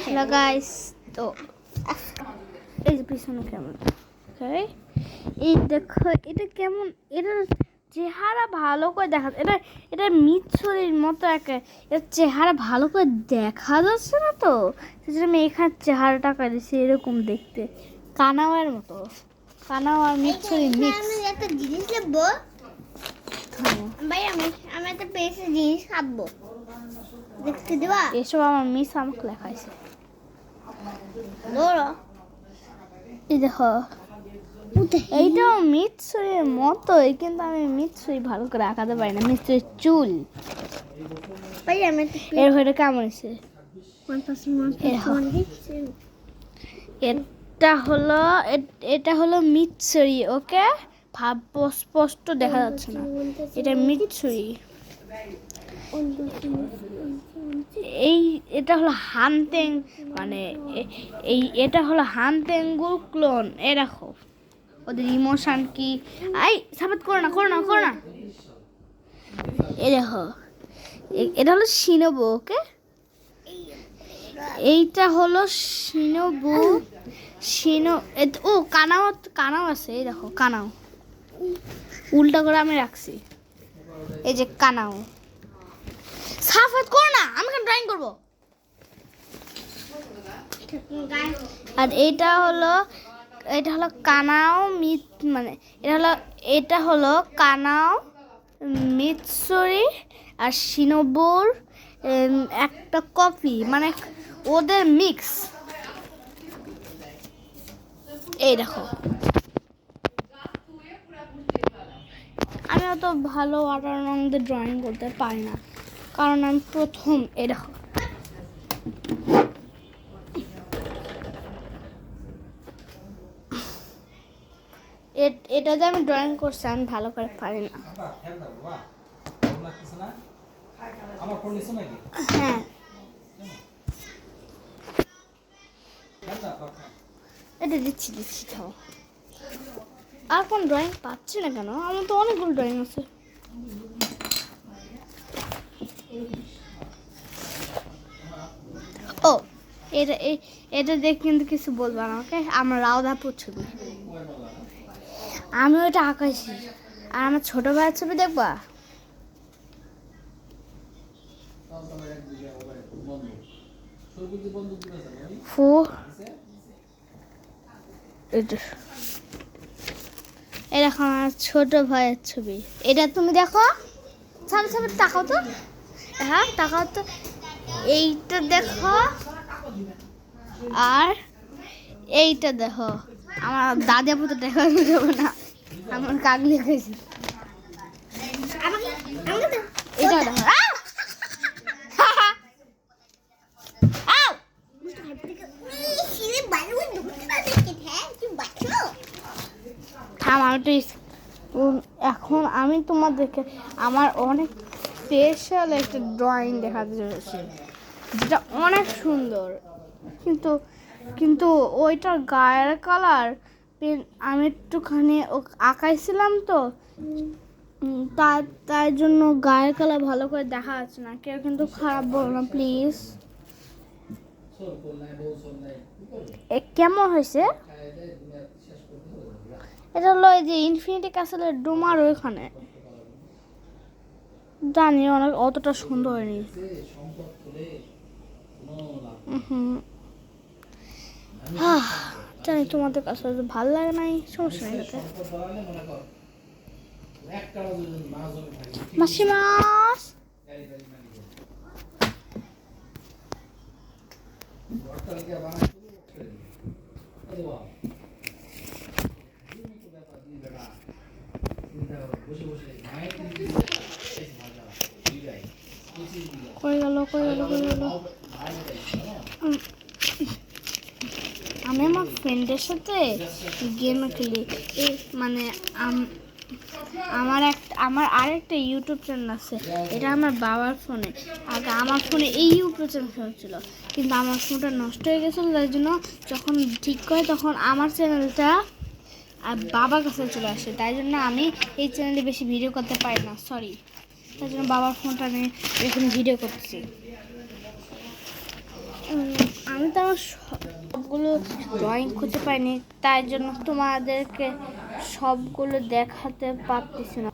Hello guys, তো এই যে পিছনে কেমন এই দেখো এটা কেমন, এটার চেহারা ভালো করে দেখা, এটা মিছরির মতো একটা, এর চেহারা ভালো করে দেখা যাচ্ছে না তো, সেজন্য আমি এখানে চেহারাটা করেছি এরকম দেখতে, কানাওয়ার মতো, কানাও আর মিছরি মিক্স। আমি একটা জিনিস লিখবো ভাই, আমি একটা পেজে জিনিস খাবো, দেখতে দেবা? এসব আমার মিস আমাকে লেখাইছে। ধরো এই দেখো, এইটাও মিৎসুরির মতোই, কিন্তু আমি মিৎসুরি ভালো করে আঁকাতে পারি না। মিৎসুরির চুল ভাই আমি এর হয়ে কেমন হয়েছে? এটা হলো মিৎসুরি, ওকে ভাব স্পষ্ট দেখা যাচ্ছে না, এটা মিৎসুরি। এটা হলো হানতেং, মানে এটা হলো হানতেঙ্গুর ক্লোন। এ দেখো ওদের ইমোশন কি, সাপোর্ট করো না। এ দেখো এটা হলো শিনোবু, ওকে এইটা হলো শিনোবু। ও কানাও আছে, এই দেখো কানাও উল্টা করে আমি রাখছি, এই যে কানাও। সাফাত করো না, আমি কেন ড্রয়িং করবো। আর এটা হলো কানাও মানে এটা হলো কানাও, মিৎসুরি আর শিনোবুর একটা কপি, মানে ওদের মিক্স। এই দেখো, আমি অত ভালো ওয়াটার রং দিয়ে ড্রয়িং করতে পারি না, কারণ আমি প্রথম। এই দেখো এটা যে আমি ড্রয়িং করছি, আমি ভালো করে পারি না। হ্যাঁ, এটা দিচ্ছি থাও। আর কোন ড্রয়িং পাচ্ছি না কেন? আমার তো অনেকগুলো ড্রয়িং আছে। ও এটা দেখ, কিন্তু কিছু বলবো না, ওকে? আমার রাউদাপুর ছবি, আমি ওটা আঁকাইছি। আর আমার ছোট ভাইয়ের ছবি দেখবা? এরকম আমার ছোট ভাইয়ের ছবি, এটা তুমি দেখো। সামনে তাকাও তো, হ্যাঁ তাকাও তো, এইটা দেখো আর এইটা দেখো। আমার দাদি আপু তো দেখা যাবে না, আমার কাক লিখেছি। এটা দেখো, এখন আমি তোমাদেরকে আমার অনেক স্পেশাল একটা ড্রয়িং দেখাতে চলেছি, যেটা অনেক সুন্দর, কিন্তু ওইটার গায়ের কালার আমি একটুখানি আঁকাইছিলাম তো, তাই জন্য গায়ের কালার ভালো করে দেখা যাচ্ছে না। কেউ কিন্তু খারাপ বলো না প্লিজ। কেমন হয়েছে? এটা হলো এই যে ইনফিনিটি ক্যাসেলের ডোমার ওইখানে, জানি অতটা সুন্দর হয়নি। জানি তোমাদের কাছে ভালো লাগে নাই, সমস্যা নেই। মাসিমাস কই গেল। আমি আমার ফ্রেন্ডের সাথে গেম খেলি, মানে আমার আরেকটা ইউটিউব চ্যানেল আছে, এটা আমার বাবার ফোনে। আগে আমার ফোনে এই ইউটিউব চ্যানেল ছিল, কিন্তু আমার ফোনটা নষ্ট হয়ে গেছিলো, তাই জন্য যখন ঠিক করে তখন আমার চ্যানেলটা আর বাবার কাছে চলে আসে, তাই জন্য আমি এই চ্যানেলে বেশি ভিডিও করতে পারি না, সরি। তাই জন্য বাবার ফোনটা নিয়ে এখানে ভিডিও করতেছি। আমি তো আমার সবগুলো ড্রয়িং করতে পারিনি, তাই জন্য তোমাদেরকে সবগুলো দেখাতে পারতেছি না।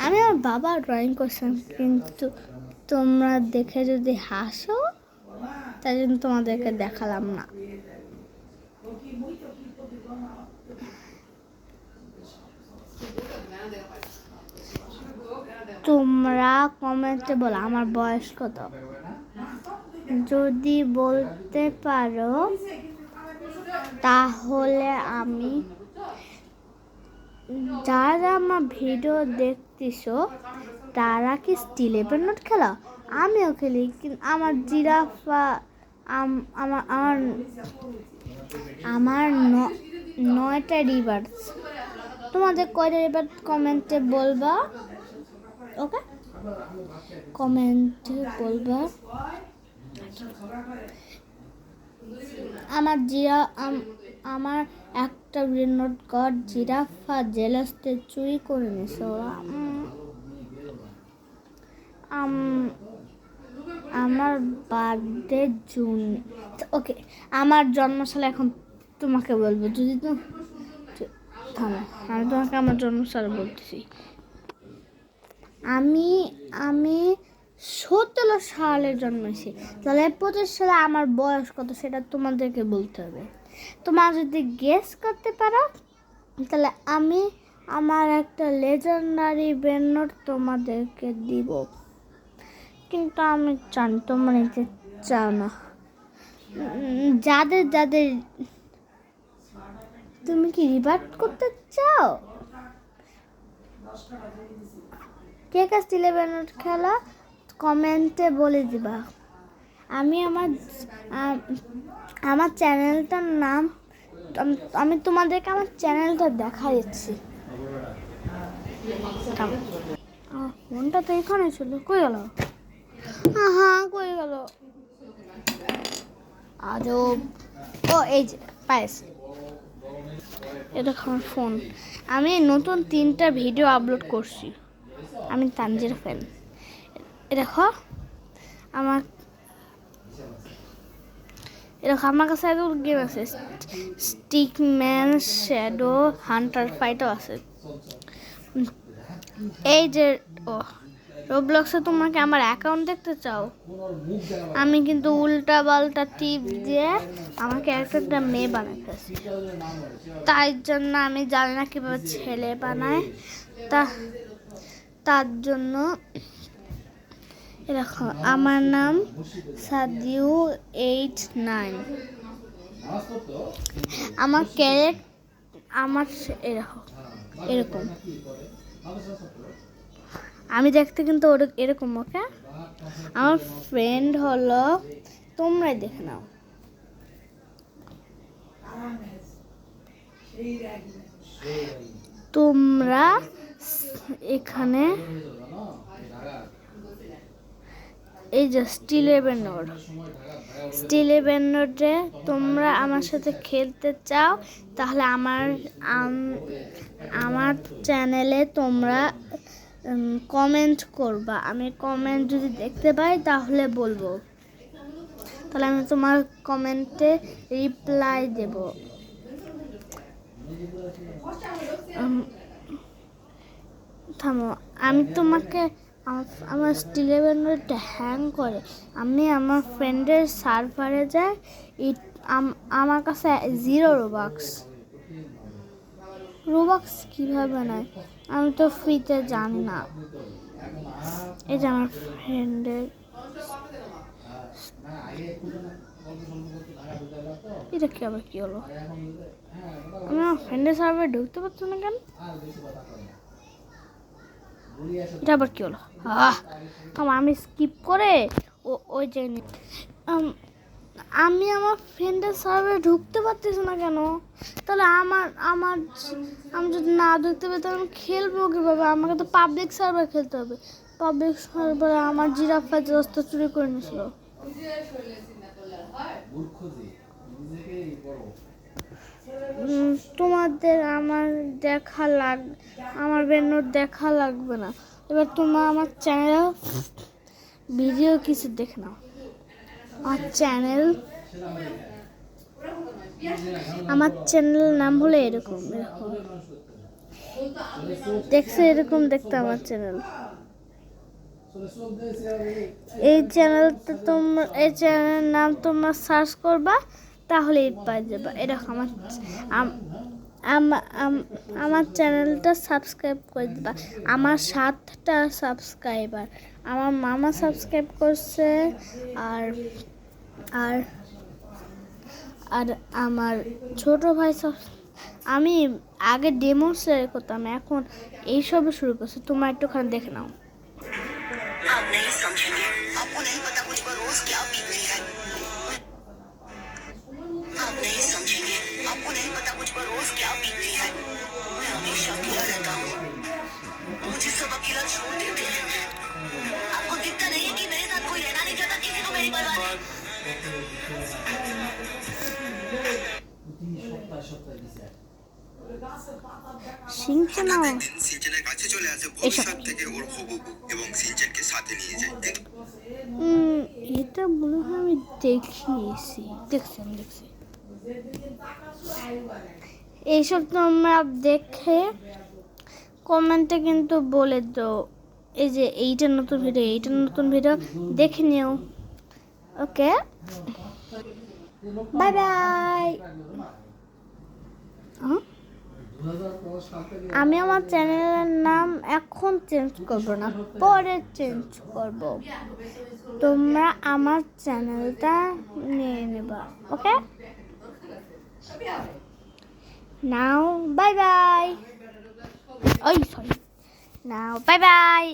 আমি আমার বাবা ড্রয়িং করছিলাম, কিন্তু তোমরা দেখে যদি হাসো তাই জন্য তোমাদেরকে দেখালাম না। তোমরা কমেন্টে বলো আমার বয়স কত, যদি বলতে পারো তাহলে আমি, যারা আমার ভিডিও দেখতেছো তারা কি স্টিল নোট খেলা? আমিও খেলি, কিন্তু আমার জিরাফা আমার আমার আমার 9টা রিভার্স। তোমাদের কয়টা রিভার্স কমেন্টে বলবা, ওকে? কমেন্টে বলবা। আমার একটা রেনোট গড জিরাফা জেলাসতে চুরি করে নিছে ওরা। আমার বার্থডে জুন। ওকে, আমার জন্মসাল এখন তোমাকে বলবো, যদি তো থামো, আমি তোমাকে আমার জন্মসাল বলতেছি। আমি 17 সালে জন্মেছি, তাহলে 25 সালে আমার বয়স কত সেটা তোমাদেরকে বলতে হবে। তোমরা যদি গেস করতে পারো তাহলে আমি আমার একটা লেজেন্ডারি ব্যান্ড তোমাদেরকে দিব, কিন্তু আমি জানি তোমরা নিতে চাও না। যাদের যাদের তুমি কি রিভার্ট করতে চাও, কে কে স্টিল ব্যান্ড খেলা কমেন্টে বলে দিবা। আমি আমার চ্যানেলটার নাম, আমি তোমাদেরকে আমার চ্যানেলটা দেখা দিচ্ছি। ফোনটা তো এখানে ছিল, কই গেল? হ্যাঁ কই গেল? আজব। ও এই যে পাইছি, এটা আমার ফোন। আমি নতুন 3টা ভিডিও আপলোড করছি। আমি তানজির ফ্যান। দেখো আমার কাছে এত গেম আছে, স্টিকম্যান, শ্যাডো, হান্টার ফাইটও আছে। এই যে রোবলক্সে তোমাকে আমার অ্যাকাউন্ট দেখতে চাও? আমি কিন্তু উল্টা পাল্টা টিপ দিয়ে আমাকে একটা মেয়ে বানাই ফেলছি, তাই জন্য আমি জানি না কিভাবে ছেলে বানায়। তার জন্য এরকম, আমার নাম সাদিউ 89। আমার আমার এরকম আমি দেখতে কিন্তু এরকম। ওকে, আমার ফ্রেন্ড হলো, তোমরাই দেখে নাও। তোমরা এখানে এই যে স্টিলের ব্যান্ডে তোমরা আমার সাথে খেলতে চাও তাহলে আমার চ্যানেলে তোমরা কমেন্ট করবা। আমি কমেন্ট যদি দেখতে পাই তাহলে বলবো, তাহলে আমি তোমার কমেন্টে রিপ্লাই দেব। থামো, আমি তোমাকে আমার স্টিলের ব্যান্ডটা হ্যাং করে, আমি আমার ফ্রেন্ডের সার্ভারে যাই, আমার কাছে 0 রোবাক্স কীভাবে নেয় আমি তো ফ্রিতে জানি না। এই যে আমার ফ্রেন্ডের, এটা কি আবার কি হলো? আমি আমার ফ্রেন্ডের সার্ভারে ঢুকতে পারছি না কেন? এটা আবার কি হলো? আমি স্কিপ করে ওই যে আমি আমার ফ্রেন্ডের সার্ভারে ঢুকতে পারতেছি না কেন? তাহলে আমি যদি না ঢুকতে পারি তাহলে আমি খেলবো কীভাবে? আমাকে তো পাবলিক সার্ভার খেলতে হবে। পাবলিক সার্ভারে আমার জিরাফা রাস্তা চুরি করে নিয়েছিল। তোমাদের আমার বেন্নর দেখা লাগবে না। এবার তোমরা আমার চ্যানেলে ভিডিও কিছু দেখে নাও। আমার চ্যানেল নাম হলো এরকম এরকম দেখছো, এরকম দেখতে আমার চ্যানেল। এই চ্যানেলের নাম তোমরা সার্চ করবা, তাহলে পেয়ে যাবা। এরকম আমার চ্যানেলটা সাবস্ক্রাইব করে দিবা। আমার 7টা সাবস্ক্রাইবার, আমার মামা সাবস্ক্রাইব করছে, আর আর আর আমার ছোট ভাই আমি আগে ডেমো শেয়ার করতাম, এখন এইসব শুরু করছে। তোমরা একটুখানি দেখে নাও। आप नहीं समझेंगे, आपको नहीं पता मुझ पर रोज क्या बीत रही है। आप नहीं समझेंगे, आपको नहीं पता मुझ पर रोज क्या बीत रही है। मैं हमेशा अकेला रहता हूँ, मुझे सब अकेला छोड़ देते हैं। आपको दिखता नहीं है कि मेरे साथ कोई रहना नहीं चाहता, किसी को मेरी परवाह नहीं। সিনচেন একদিন সিনচেনের কাছে চলে আসে ভবিষ্যৎ থেকে ওর হবু বউ এবং সিনচেনকে সাথে নিয়ে যায়। এটা মনে হয় আমি দেখছি। এইসব তোমরা দেখে কমেন্টে কিন্তু বলে দাও, এই যে এইটা নতুন ভিডিও দেখে নিও। ওকে, বাই বাই। আমি আমার চ্যানেলের নাম এখন চেঞ্জ করব না, পরে চেঞ্জ করব। তোমরা আমার চ্যানেলটা নিয়ে নেবা। ওকে, নাও বাই বাই। নাও বাই বাই।